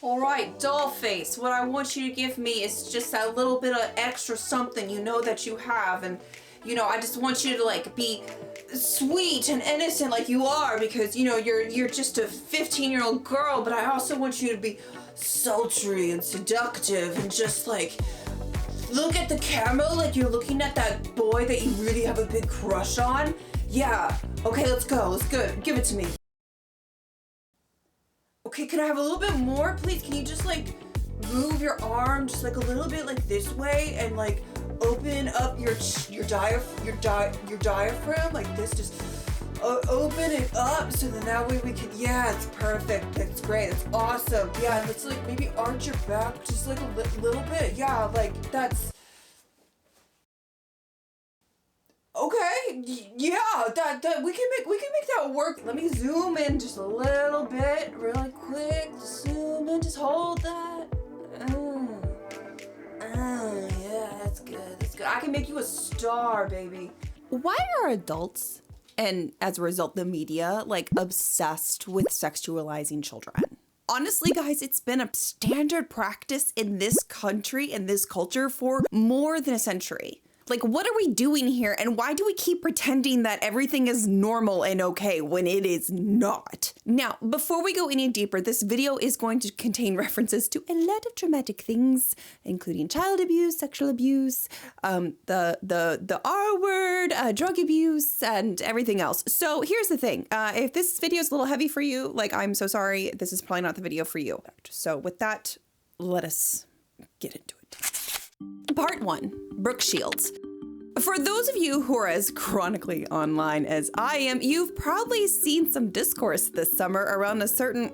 All right, doll face, what I want you to give me is just that little bit of extra something you know that you have, and you know, I just want you to like be sweet and innocent like you are, because you know, you're just a 15-year-old girl, but I also want you to be sultry and seductive and just like look at the camera like you're looking at that boy that you really have a big crush on. Yeah, okay, let's go, let's go, give it to me. Okay, can I have a little bit more, please? Can you just like move your arm just like a little bit like this way and like open up your diaphragm like this, just open it up so then that way we can, yeah, it's perfect, that's great, that's awesome. Yeah, let's like maybe arch your back just like a little bit. Yeah, like that's okay. Yeah, that we can make that work. Let me zoom in just a little bit, really quick. Just zoom in, just hold that. Yeah, that's good. That's good. I can make you a star, baby. Why are adults, and as a result the media, like obsessed with sexualizing children? Honestly, guys, it's been a standard practice in this country and this culture for more than a century. Like, what are we doing here? And why do we keep pretending that everything is normal and okay when it is not? Now, before we go any deeper, this video is going to contain references to a lot of traumatic things, including child abuse, sexual abuse, the R word, drug abuse, and everything else. So here's the thing. If this video is a little heavy for you, like, I'm so sorry. This is probably not the video for you. So with that, let us get into it. Part 1, Brooke Shields. For those of you who are as chronically online as I am, you've probably seen some discourse this summer around a certain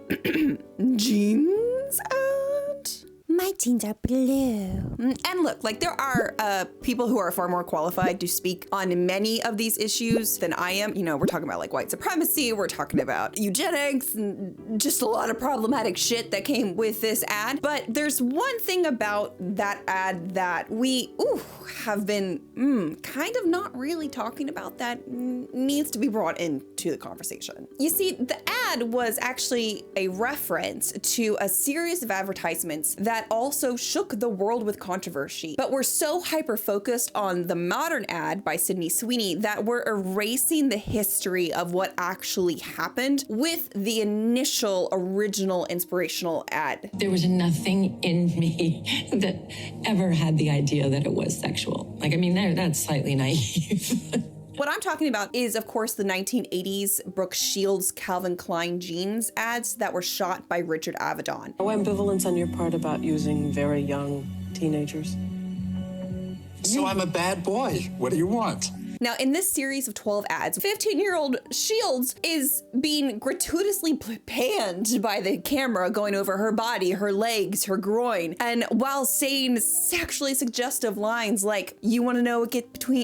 jeans ad. My jeans are blue. And look, like, there are people who are far more qualified to speak on many of these issues than I am. You know, we're talking about like white supremacy, we're talking about eugenics, and just a lot of problematic shit that came with this ad. But there's one thing about that ad that we have been kind of not really talking about that needs to be brought into the conversation. You see, the ad was actually a reference to a series of advertisements that also shook the world with controversy, but we're so hyper-focused on the modern ad by Sydney Sweeney that we're erasing the history of what actually happened with the initial original inspirational ad. There was nothing in me that ever had the idea that it was sexual. Like, I mean, that's slightly naive. What I'm talking about is, of course, the 1980s Brooke Shields Calvin Klein jeans ads that were shot by Richard Avedon. No ambivalence on your part about using very young teenagers? So I'm a bad boy. What do you want? Now, in this series of 12 ads, 15-year-old Shields is being gratuitously panned by the camera, going over her body, her legs, her groin, and while saying sexually suggestive lines like, "You want to know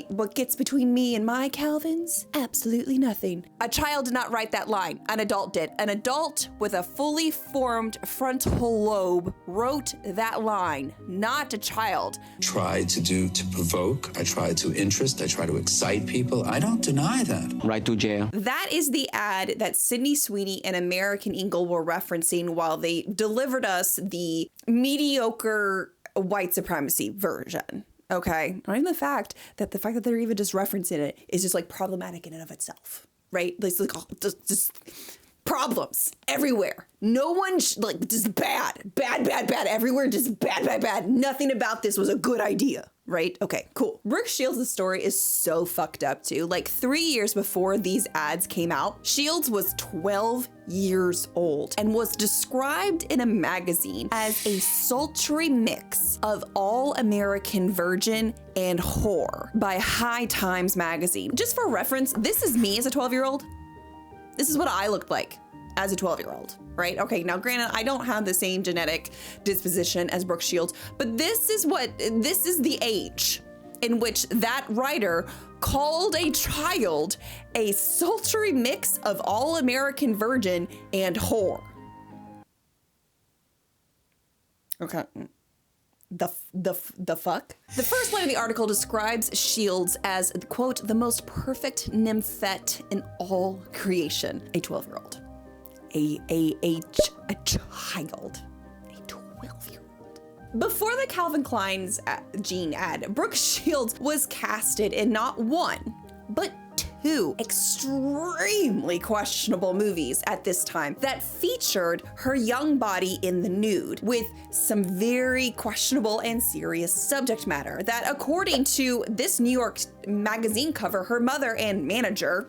what gets between me and my Calvins? Absolutely nothing." A child did not write that line. An adult did. An adult with a fully formed frontal lobe wrote that line, not a child. Try to provoke. I try to interest. I try to excite people. I don't deny that. Right to jail. That is the ad that Sydney Sweeney and American Eagle were referencing while they delivered us the mediocre white supremacy version. Okay, not even the fact that they're even just referencing it is just like problematic in and of itself, right? It's like just problems everywhere. No one like just bad everywhere. Just bad. Nothing about this was a good idea. Right? Okay, cool. Brooke Shields' story is so fucked up too. Like 3 years before these ads came out, Shields was 12 years old and was described in a magazine as a sultry mix of all-American virgin and whore by High Times magazine. Just for reference, this is me as a 12-year-old. This is what I looked like as a 12-year-old, right? Okay, now granted, I don't have the same genetic disposition as Brooke Shields, but this is the age in which that writer called a child a sultry mix of all-American virgin and whore. Okay. The fuck? The first line of the article describes Shields as, quote, the most perfect nymphette in all creation. A 12-year-old. A child. A Before the Calvin Klein's Jean ad, Brooke Shields was casted in not one, but two extremely questionable movies at this time that featured her young body in the nude with some very questionable and serious subject matter that, according to this New York magazine cover, her mother and manager,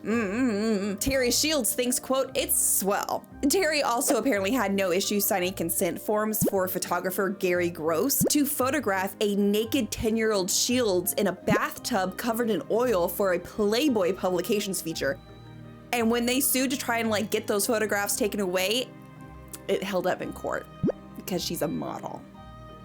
Terry Shields, thinks, quote, "it's swell." Terry also apparently had no issue signing consent forms for photographer Gary Gross to photograph a naked 10-year-old Shields in a bathtub covered in oil for a Playboy publications feature. And when they sued to try and like get those photographs taken away, it held up in court because she's a model.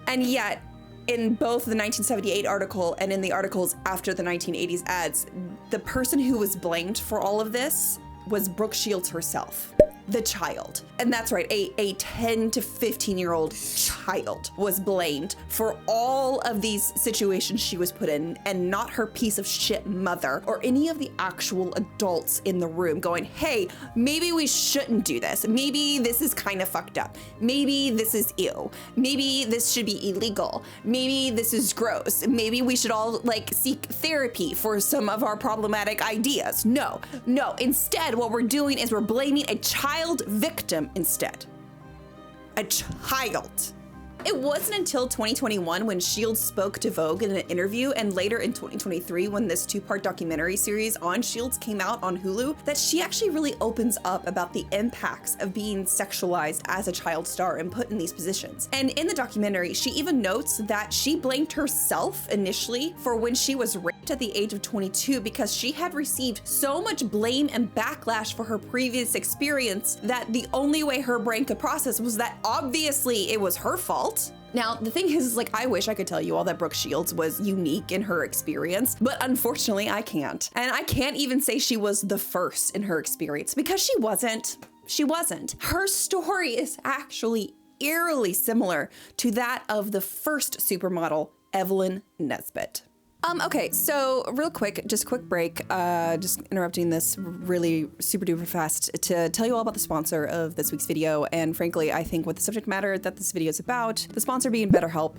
And yet, in both the 1978 article and in the articles after the 1980s ads, the person who was blamed for all of this was Brooke Shields herself, the child. And that's right, a 10 to 15-year-old child was blamed for all of these situations she was put in, and not her piece of shit mother or any of the actual adults in the room going, hey, maybe we shouldn't do this. Maybe this is kind of fucked up. Maybe this is ew. Maybe this should be illegal. Maybe this is gross. Maybe we should all like seek therapy for some of our problematic ideas. No. Instead, what we're doing is we're blaming a child victim instead. A child. It wasn't until 2021 when Shields spoke to Vogue in an interview, and later in 2023 when this two-part documentary series on Shields came out on Hulu, that she actually really opens up about the impacts of being sexualized as a child star and put in these positions. And in the documentary, she even notes that she blamed herself initially for when she was raped at the age of 22 because she had received so much blame and backlash for her previous experience that the only way her brain could process was that obviously it was her fault. Now, the thing is, like, I wish I could tell you all that Brooke Shields was unique in her experience, but unfortunately I can't. And I can't even say she was the first in her experience because she wasn't. She wasn't. Her story is actually eerily similar to that of the first supermodel, Evelyn Nesbit. Okay, so real quick, just quick break, just interrupting this really super duper fast to tell you all about the sponsor of this week's video. And frankly, I think with the subject matter that this video is about, the sponsor being BetterHelp,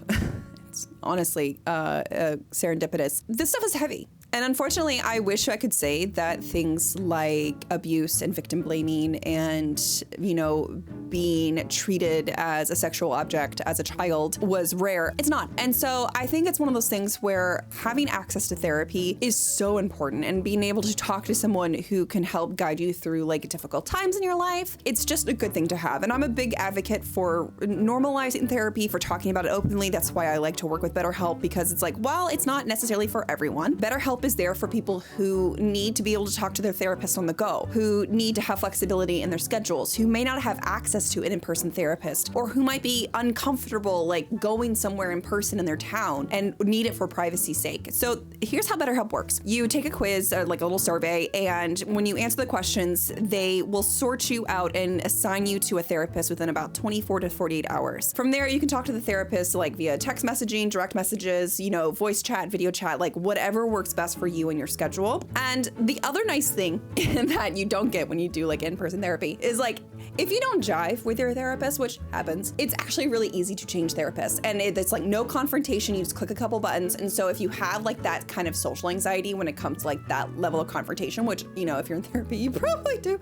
it's honestly serendipitous. This stuff is heavy. And unfortunately, I wish I could say that things like abuse and victim blaming and, you know, being treated as a sexual object as a child was rare. It's not. And so I think it's one of those things where having access to therapy is so important, and being able to talk to someone who can help guide you through like difficult times in your life, it's just a good thing to have. And I'm a big advocate for normalizing therapy, for talking about it openly. That's why I like to work with BetterHelp, because it's like, while it's not necessarily for everyone, BetterHelp is there for people who need to be able to talk to their therapist on the go, who need to have flexibility in their schedules, who may not have access to an in-person therapist, or who might be uncomfortable like going somewhere in person in their town and need it for privacy's sake. So here's how BetterHelp works. You take a quiz, like a little survey, and when you answer the questions, they will sort you out and assign you to a therapist within about 24 to 48 hours. From there, you can talk to the therapist like via text messaging, direct messages, you know, voice chat, video chat, like whatever works best for you and your schedule. And the other nice thing that you don't get when you do like in-person therapy is like, if you don't jive with your therapist, which happens, it's actually really easy to change therapists. And it's like no confrontation, you just click a couple buttons. And so if you have like that kind of social anxiety when it comes to like that level of confrontation, which, you know, if you're in therapy, you probably do,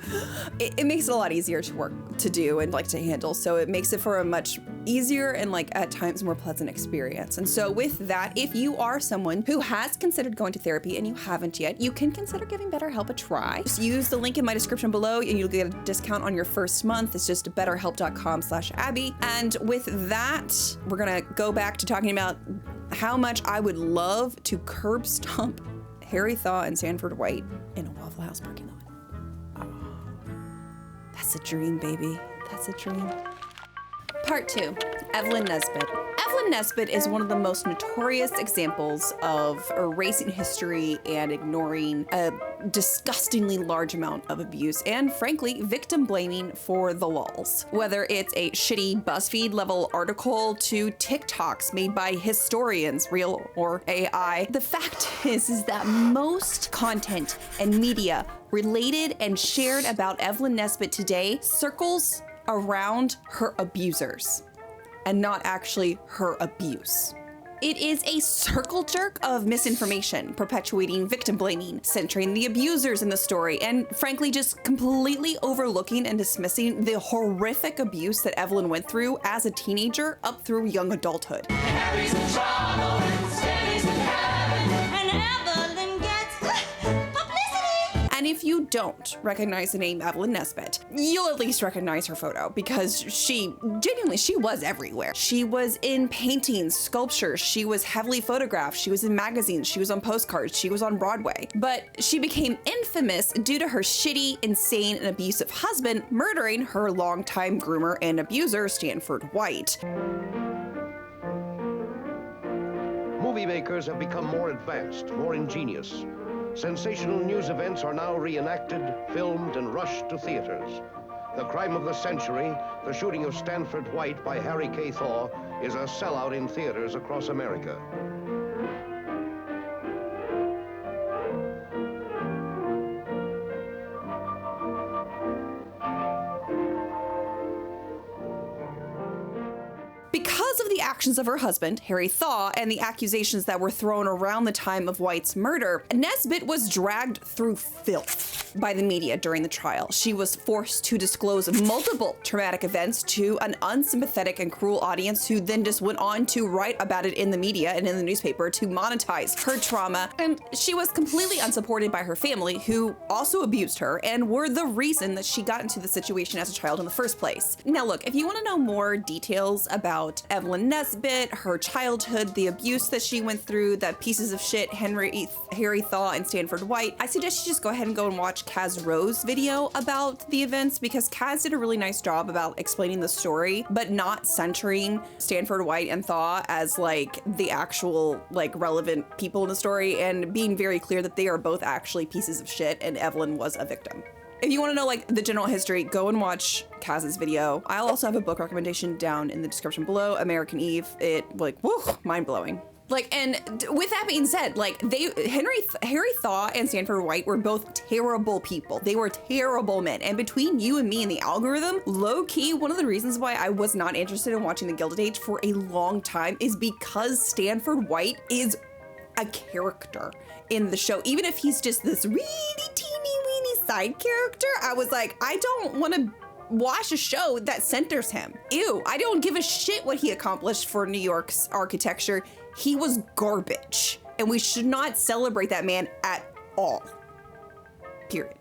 it makes it a lot easier to do and like to handle. So it makes it for a much easier and like at times more pleasant experience. And so with that, if you are someone who has considered going to therapy and you haven't yet, you can consider giving BetterHelp a try. Just use the link in my description below and you'll get a discount on your first month. It's just betterhelp.com/Abby. And with that, we're gonna go back to talking about how much I would love to curb stomp Harry Thaw and Sanford White in a Waffle House parking lot. Oh, that's a dream, baby. That's a dream. Part 2, Evelyn Nesbit. Evelyn Nesbit is one of the most notorious examples of erasing history and ignoring a disgustingly large amount of abuse and, frankly, victim blaming for the lulz. Whether it's a shitty BuzzFeed level article to TikToks made by historians, real or AI, the fact is that most content and media related and shared about Evelyn Nesbit today circles around her abusers. and not actually her abuse. It is a circle jerk of misinformation, perpetuating victim blaming, centering the abusers in the story, and frankly just completely overlooking and dismissing the horrific abuse that Evelyn went through as a teenager up through young adulthood. Harry's in trouble and Sandy's in heaven, and Evelyn gets publicity. And if you don't recognize the name Evelyn Nesbit, you'll at least recognize her photo because she was everywhere. She was in paintings, sculptures, she was heavily photographed, she was in magazines, she was on postcards, she was on Broadway. But she became infamous due to her shitty, insane, and abusive husband murdering her longtime groomer and abuser, Stanford White. Movie makers have become more advanced, more ingenious. Sensational news events are now reenacted, filmed, and rushed to theaters. The crime of the century, the shooting of Stanford White by Harry K. Thaw, is a sellout in theaters across America. Because of the actions of her husband, Harry Thaw, and the accusations that were thrown around the time of White's murder, Nesbit was dragged through filth by the media during the trial. She was forced to disclose multiple traumatic events to an unsympathetic and cruel audience who then just went on to write about it in the media and in the newspaper to monetize her trauma. And she was completely unsupported by her family, who also abused her and were the reason that she got into the situation as a child in the first place. Now look, if you want to know more details about Evelyn Nesbit, her childhood, the abuse that she went through, that pieces of shit Harry Thaw and Stanford White, I suggest you just go ahead and go and watch Kaz Rowe's video about the events, because Kaz did a really nice job about explaining the story, but not centering Stanford White and Thaw as like the actual like relevant people in the story, and being very clear that they are both actually pieces of shit and Evelyn was a victim. If you want to know like the general history, go and watch Kaz's video. I'll also have a book recommendation down in the description below, American Eve. It like, woo, mind blowing. Like, and with that being said, like Harry Thaw and Stanford White were both terrible people. They were terrible men. And between you and me and the algorithm, low key, one of the reasons why I was not interested in watching The Gilded Age for a long time is because Stanford White is a character in the show. Even if he's just this really teeny weeny side character, I was like, I don't want to watch a show that centers him. Ew, I don't give a shit what he accomplished for New York's architecture. He was garbage, and we should not celebrate that man at all. Period.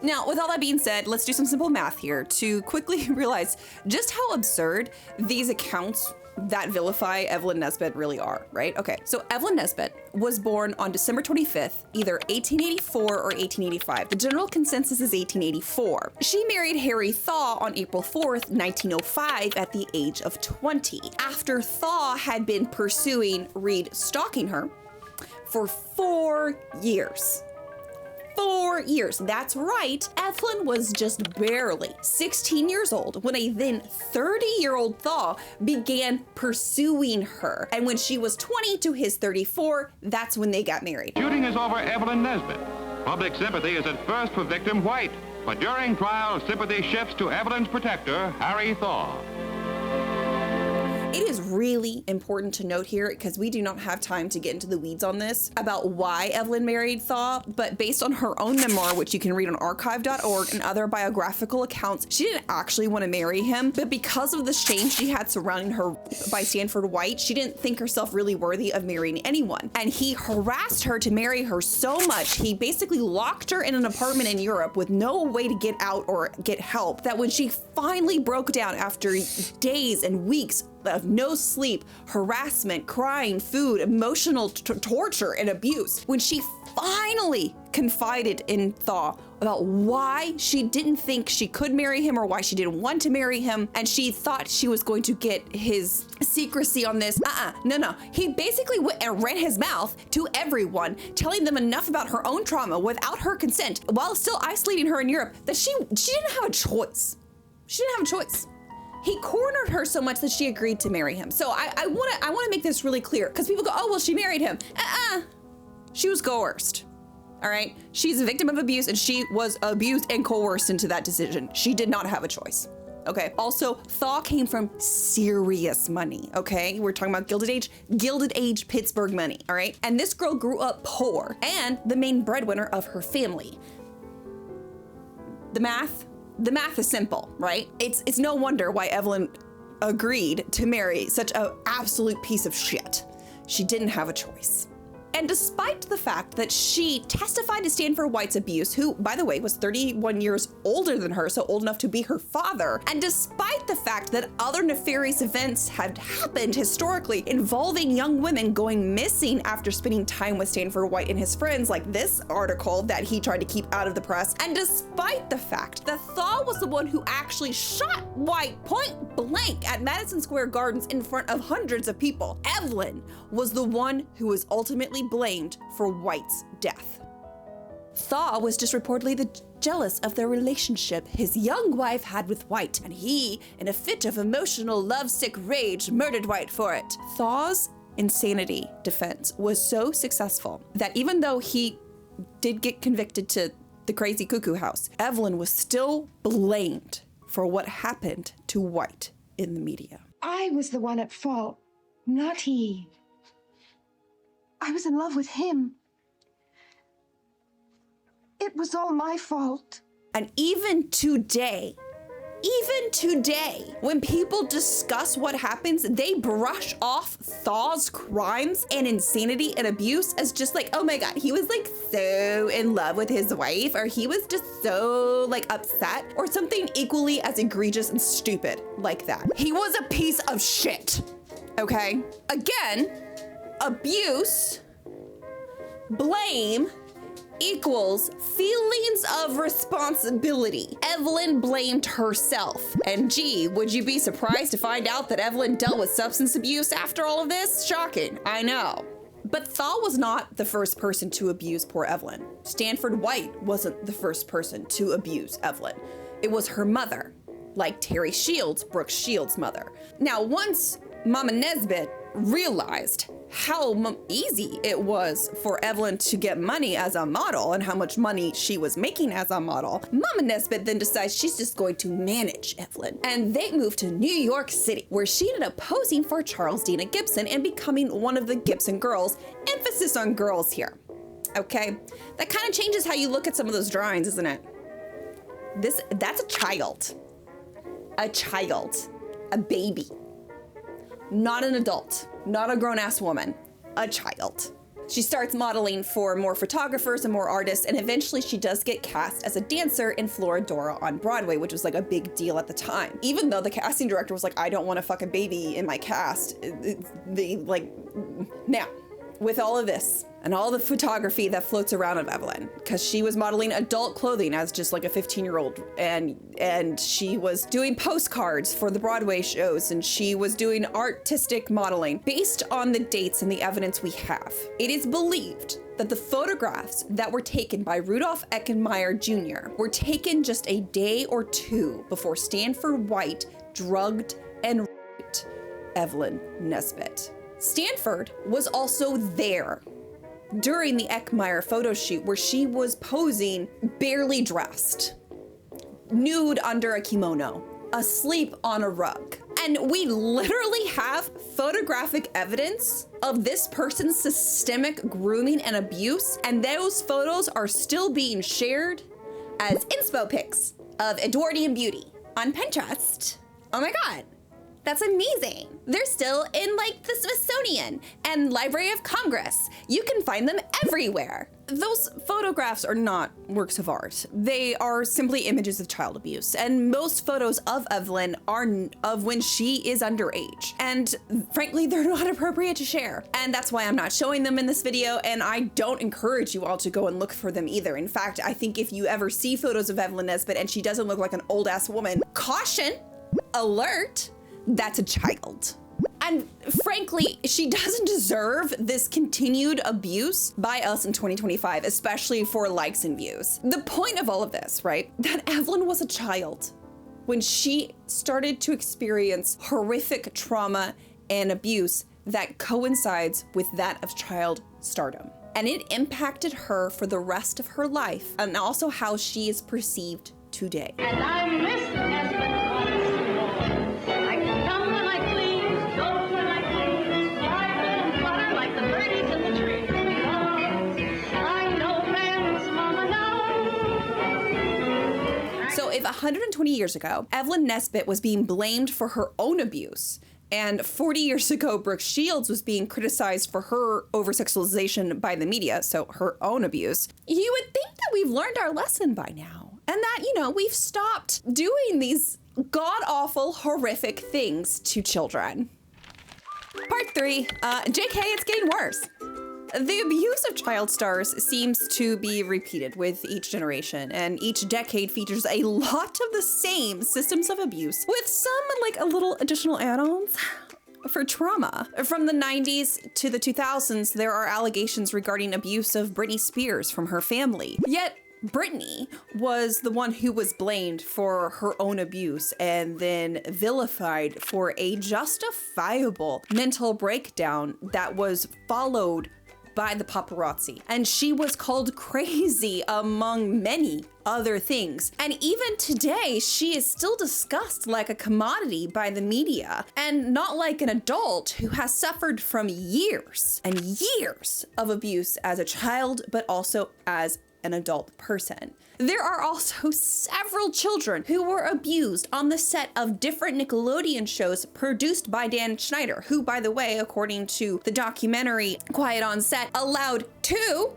Now, with all that being said, let's do some simple math here to quickly realize just how absurd these accounts that vilify Evelyn Nesbit really are, right? Okay, so Evelyn Nesbit was born on December 25th, either 1884 or 1885. The general consensus is 1884. She married Harry Thaw on April 4th, 1905 at the age of 20, after Thaw had been pursuing stalking her for 4 years. 4 years. That's right. Evelyn was just barely 16 years old when a then 30-year-old Thaw began pursuing her. And when she was 20 to his 34, that's when they got married. Shooting is over Evelyn Nesbit. Public sympathy is at first for victim White, but during trial, sympathy shifts to Evelyn's protector, Harry Thaw. It is really important to note here, because we do not have time to get into the weeds on this, about why Evelyn married Thaw, but based on her own memoir, which you can read on archive.org and other biographical accounts, she didn't actually want to marry him, but because of the shame she had surrounding her by Stanford White, she didn't think herself really worthy of marrying anyone. And he harassed her to marry her so much, he basically locked her in an apartment in Europe with no way to get out or get help, that when she finally broke down after days and weeks of no sleep, harassment, crying, food, emotional torture, and abuse, when she finally confided in Thaw about why she didn't think she could marry him or why she didn't want to marry him, and she thought she was going to get his secrecy on this. No. He basically went and ran his mouth to everyone, telling them enough about her own trauma without her consent, while still isolating her in Europe, that she didn't have a choice. She didn't have a choice. He cornered her so much that she agreed to marry him. So I want to make this really clear, because people go, oh, well, she married him. She was coerced. All right? She's a victim of abuse, and she was abused and coerced into that decision. She did not have a choice. okay? Also, Thaw came from serious money, okay? We're talking about Gilded Age Pittsburgh money, all right? And this girl grew up poor and the main breadwinner of her family. The math is simple, right? It's no wonder why Evelyn agreed to marry such an absolute piece of shit. She didn't have a choice. And despite the fact that she testified to stand for White's abuse, who, by the way, was 31 years older than her, so old enough to be her father, and despite the fact that other nefarious events had happened historically involving young women going missing after spending time with Stanford White and his friends, like this article that he tried to keep out of the press, and despite the fact that Thaw was the one who actually shot White point blank at Madison Square Gardens in front of hundreds of people, Evelyn was the one who was ultimately blamed for White's death. Thaw was just reportedly jealous of the relationship his young wife had with White, and he, in a fit of emotional lovesick rage, murdered White for it. Thaw's insanity defense was so successful that even though he did get convicted to the crazy cuckoo house, Evelyn was still blamed for what happened to White in the media. I was the one at fault, not he. I was in love with him. It was all my fault. And even today, when people discuss what happens, they brush off Thaw's crimes and insanity and abuse as just like, oh my God, he was like so in love with his wife, or he was just so like upset, or something equally as egregious and stupid like that. He was a piece of shit, okay? Again, abuse, blame, equals feelings of responsibility. Evelyn blamed herself. And gee, would you be surprised to find out that Evelyn dealt with substance abuse after all of this? Shocking, I know. But Thaw was not the first person to abuse poor Evelyn. Stanford White wasn't the first person to abuse Evelyn. It was her mother, like Terry Shields, Brooke Shields' mother. Now, once Mama Nesbit realized how easy it was for Evelyn to get money as a model and how much money she was making as a model, Mama Nesbit then decides she's just going to manage Evelyn. And they moved to New York City, where she ended up posing for Charles Dana Gibson and becoming one of the Gibson girls. Emphasis on girls here, okay? That kind of changes how you look at some of those drawings, isn't it? That's a child, a baby. Not an adult, not a grown-ass woman, a child. She starts modeling for more photographers and more artists, and eventually she does get cast as a dancer in Florodora on Broadway, which was like a big deal at the time. Even though the casting director was like, I don't want a fucking baby in my cast. Now, with all of this and all the photography that floats around of Evelyn, because she was modeling adult clothing as just like a 15-year-old, and she was doing postcards for the Broadway shows, and she was doing artistic modeling based on the dates and the evidence we have. It is believed that the photographs that were taken by Rudolph Eckenmeyer Jr. were taken just a day or two before Stanford White drugged and raped Evelyn Nesbit. Stanford was also there during the Eckmeyer photo shoot, where she was posing barely dressed, nude under a kimono, asleep on a rug. And we literally have photographic evidence of this person's systemic grooming and abuse, and those photos are still being shared as inspo pics of Edwardian beauty on Pinterest. Oh my God. That's amazing. They're still in like the Smithsonian and Library of Congress. You can find them everywhere. Those photographs are not works of art. They are simply images of child abuse. And most photos of Evelyn are of when she is underage. And frankly, they're not appropriate to share. And that's why I'm not showing them in this video. And I don't encourage you all to go and look for them either. In fact, I think if you ever see photos of Evelyn Nesbit and she doesn't look like an old ass woman, caution, alert, that's a child. And frankly, she doesn't deserve this continued abuse by us in 2025, especially for likes and views. The point of all of this, right? That Evelyn was a child when she started to experience horrific trauma and abuse that coincides with that of child stardom. And it impacted her for the rest of her life, and also how she is perceived today. And I'm Miss Nesbit. 120 years ago, Evelyn Nesbit was being blamed for her own abuse. And 40 years ago, Brooke Shields was being criticized for her over-sexualization by the media, so her own abuse. You would think that we've learned our lesson by now. And that, we've stopped doing these god-awful, horrific things to children. Part 3, JK, it's getting worse. The abuse of child stars seems to be repeated with each generation, and each decade features a lot of the same systems of abuse, with some a little additional add-ons for trauma. From the 90s to the 2000s, there are allegations regarding abuse of Britney Spears from her family. Yet, Britney was the one who was blamed for her own abuse and then vilified for a justifiable mental breakdown that was followed by the paparazzi. And she was called crazy among many other things. And even today, she is still discussed like a commodity by the media, and not like an adult who has suffered from years and years of abuse as a child, but also as an adult person. There are also several children who were abused on the set of different Nickelodeon shows produced by Dan Schneider, who, by the way, according to the documentary Quiet on Set, allowed two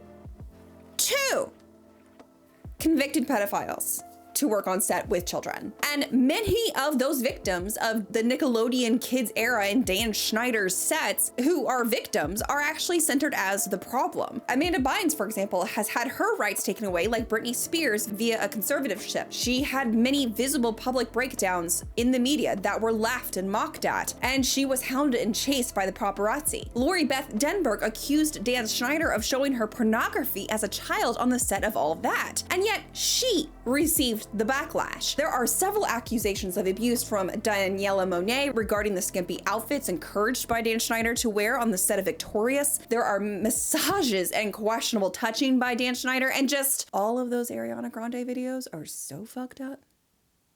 convicted pedophiles to work on set with children. And many of those victims of the Nickelodeon Kids era in Dan Schneider's sets who are victims are actually centered as the problem. Amanda Bynes, for example, has had her rights taken away like Britney Spears via a conservatorship. She had many visible public breakdowns in the media that were laughed and mocked at, and she was hounded and chased by the paparazzi. Lori Beth Denberg accused Dan Schneider of showing her pornography as a child on the set of All That, and yet she received the backlash. There are several accusations of abuse from Daniela Monet regarding the skimpy outfits encouraged by Dan Schneider to wear on the set of Victorious. There are massages and questionable touching by Dan Schneider, and just all of those Ariana Grande videos are so fucked up.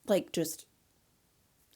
Like, just,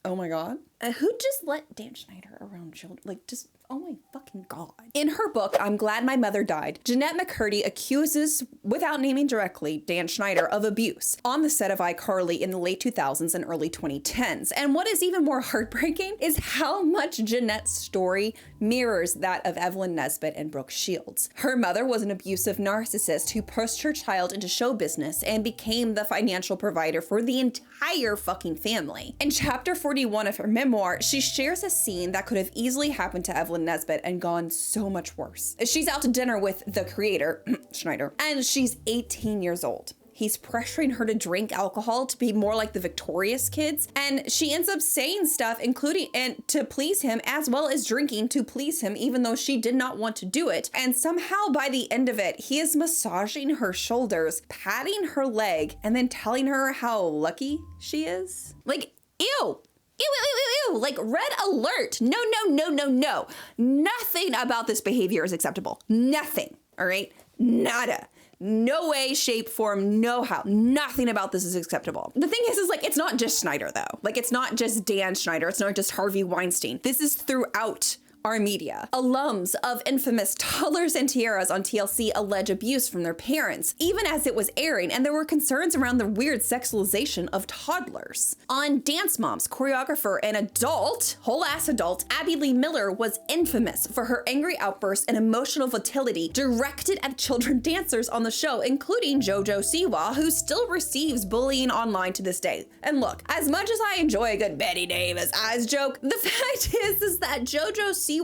oh my God. Who just let Dan Schneider around children? Like, just, oh my fucking God. In her book, I'm Glad My Mother Died, Jeanette McCurdy accuses, without naming directly, Dan Schneider of abuse on the set of iCarly in the late 2000s and early 2010s. And what is even more heartbreaking is how much Jeanette's story mirrors that of Evelyn Nesbit and Brooke Shields. Her mother was an abusive narcissist who pushed her child into show business and became the financial provider for the entire fucking family. In chapter 41 of her memoir, she shares a scene that could have easily happened to Evelyn Nesbit and gone so much worse. She's out to dinner with the creator, Schneider, and she's 18 years old. He's pressuring her to drink alcohol to be more like the Victorious kids, and she ends up saying stuff including and to please him, as well as drinking to please him, even though she did not want to do it. And somehow by the end of it, he is massaging her shoulders, patting her leg, and then telling her how lucky she is. Like, ew. Ew, like red alert. No. Nothing about this behavior is acceptable. Nothing, all right? Nada. No way, shape, form, no how. Nothing about this is acceptable. The thing is like, it's not just Schneider though. Like, it's not just Dan Schneider. It's not just Harvey Weinstein. This is throughout our media. Alums of infamous Toddlers and Tiaras on TLC allege abuse from their parents, even as it was airing, and there were concerns around the weird sexualization of toddlers. On Dance Moms, choreographer and adult, whole-ass adult, Abby Lee Miller was infamous for her angry outbursts and emotional volatility directed at children dancers on the show, including JoJo Siwa, who still receives bullying online to this day. And look, as much as I enjoy a good Betty Davis eyes joke, the fact is that JoJo Siwa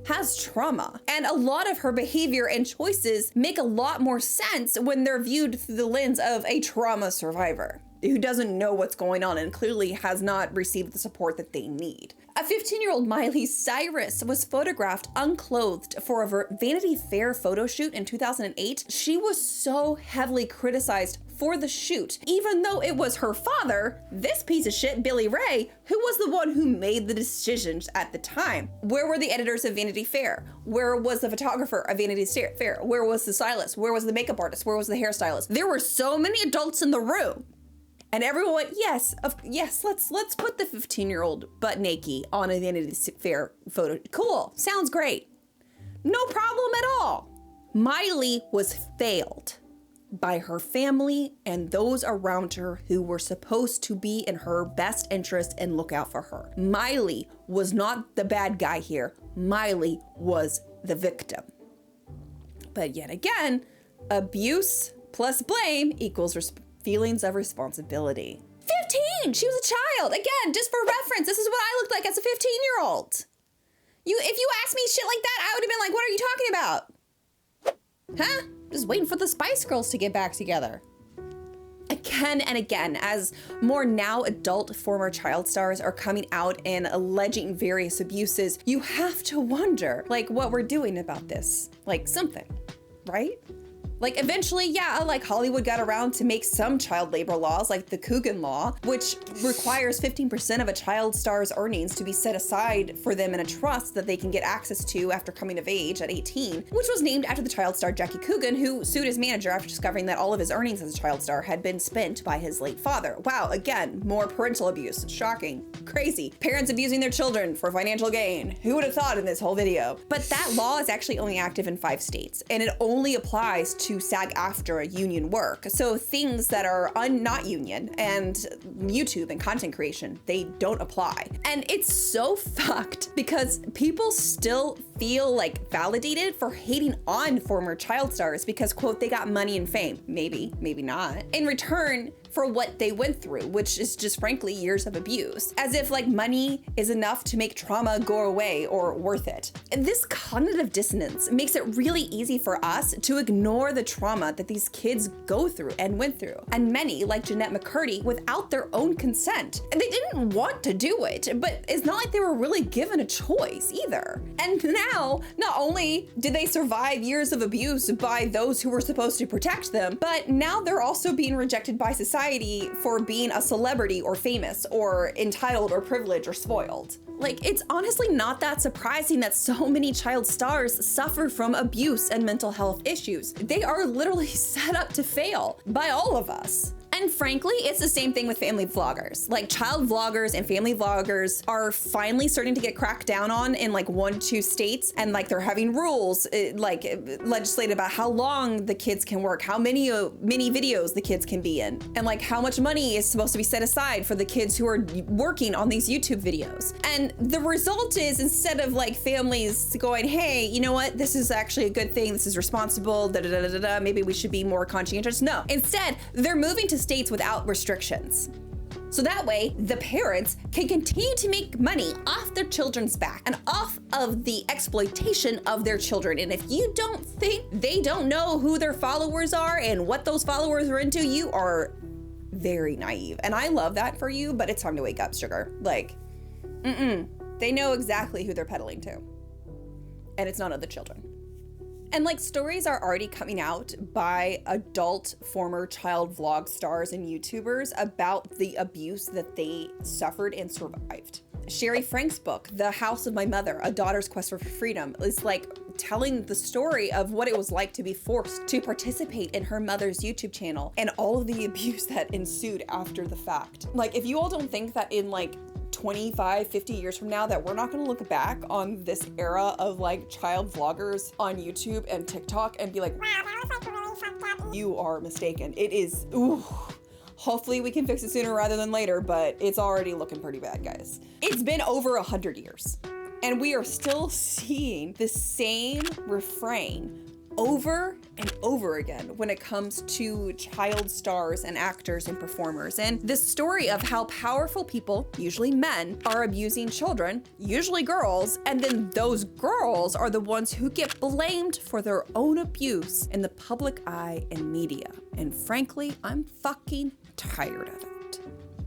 has trauma, and a lot of her behavior and choices make a lot more sense when they're viewed through the lens of a trauma survivor who doesn't know what's going on and clearly has not received the support that they need. A 15-year-old Miley Cyrus was photographed unclothed for a Vanity Fair photo shoot in 2008. She was so heavily criticized for the shoot, even though it was her father, this piece of shit, Billy Ray, who was the one who made the decisions at the time. Where were the editors of Vanity Fair? Where was the photographer of Vanity Fair? Where was the stylist? Where was the makeup artist? Where was the hairstylist? There were so many adults in the room. And everyone went, yes, let's put the 15-year-old butt naked on a Vanity Fair photo. Cool, sounds great. No problem at all. Miley was failed by her family and those around her who were supposed to be in her best interest and look out for her. Miley was not the bad guy here. Miley was the victim. But yet again, abuse plus blame equals feelings of responsibility. 15! She was a child! Again, just for reference, this is what I looked like as a 15-year-old. If you asked me shit like that, I would have been like, what are you talking about? Huh? Just waiting for the Spice Girls to get back together. Again and again, as more now adult former child stars are coming out and alleging various abuses, you have to wonder, like, what we're doing about this. Like, something, right? Like, eventually, yeah, like Hollywood got around to make some child labor laws, like the Coogan Law, which requires 15% of a child star's earnings to be set aside for them in a trust that they can get access to after coming of age at 18, which was named after the child star Jackie Coogan, who sued his manager after discovering that all of his earnings as a child star had been spent by his late father. Wow, again, more parental abuse. Shocking. Crazy. Parents abusing their children for financial gain. Who would have thought in this whole video? But that law is actually only active in 5 states, and it only applies to SAG-AFTRA union work. So things that are not union and YouTube and content creation, they don't apply. And it's so fucked because people still feel like validated for hating on former child stars because, quote, they got money and fame. Maybe, maybe not. In return for what they went through, which is just frankly years of abuse. As if like money is enough to make trauma go away or worth it. And this cognitive dissonance makes it really easy for us to ignore the trauma that these kids go through and went through. And many, like Jeanette McCurdy, without their own consent. And they didn't want to do it, but it's not like they were really given a choice either. And now, not only did they survive years of abuse by those who were supposed to protect them, but now they're also being rejected by society for being a celebrity or famous or entitled or privileged or spoiled. Like, it's honestly not that surprising that so many child stars suffer from abuse and mental health issues. They are literally set up to fail by all of us. And frankly, it's the same thing with family vloggers. Like, child vloggers and family vloggers are finally starting to get cracked down on in like 1-2 states. And like they're having rules, legislated about how long the kids can work, how many videos the kids can be in, and like how much money is supposed to be set aside for the kids who are working on these YouTube videos. And the result is, instead of like families going, hey, you know what, this is actually a good thing, this is responsible, maybe we should be more conscientious. No, instead, they're moving to states without restrictions. So that way, the parents can continue to make money off their children's back and off of the exploitation of their children. And if you don't think they don't know who their followers are and what those followers are into, you are very naive. And I love that for you, but it's time to wake up, sugar. Like, they know exactly who they're peddling to. And it's none of the children. And like, stories are already coming out by adult former child vlog stars and YouTubers about the abuse that they suffered and survived. Sherry Frank's book, The House of My Mother, A Daughter's Quest for Freedom, is like telling the story of what it was like to be forced to participate in her mother's YouTube channel and all of the abuse that ensued after the fact. Like, if you all don't think that in like 25, 50 years from now that we're not gonna look back on this era of like child vloggers on YouTube and TikTok and be like, wow, that was like really fucked up, you are mistaken. It is, ooh. Hopefully we can fix it sooner rather than later, but it's already looking pretty bad, guys. It's been over 100 years and we are still seeing the same refrain over and over again when it comes to child stars and actors and performers. And this story of how powerful people, usually men, are abusing children, usually girls, and then those girls are the ones who get blamed for their own abuse in the public eye and media. And frankly, I'm fucking tired of it.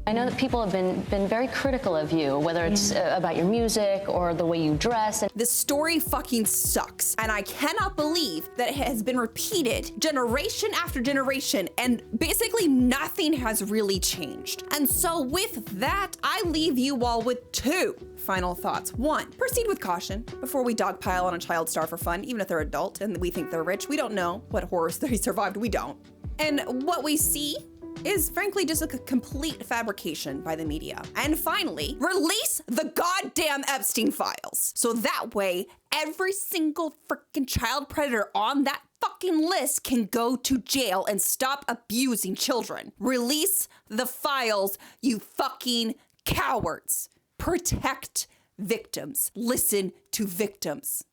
I know that people have been very critical of you, whether it's about your music or the way you dress. This story fucking sucks, and I cannot believe that it has been repeated generation after generation, and basically nothing has really changed. And so with that, I leave you all with 2 final thoughts. 1, proceed with caution before we dogpile on a child star for fun, even if they're adult and we think they're rich. We don't know what horrors they survived. We don't. And what we see is frankly just a complete fabrication by the media. And finally, release the goddamn Epstein files. So that way, every single freaking child predator on that fucking list can go to jail and stop abusing children. Release the files, you fucking cowards. Protect victims. Listen to victims.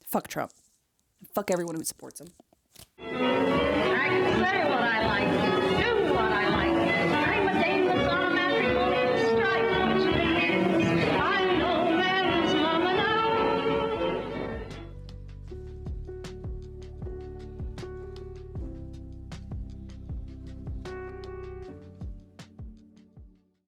Fuck Trump. Fuck everyone who supports him.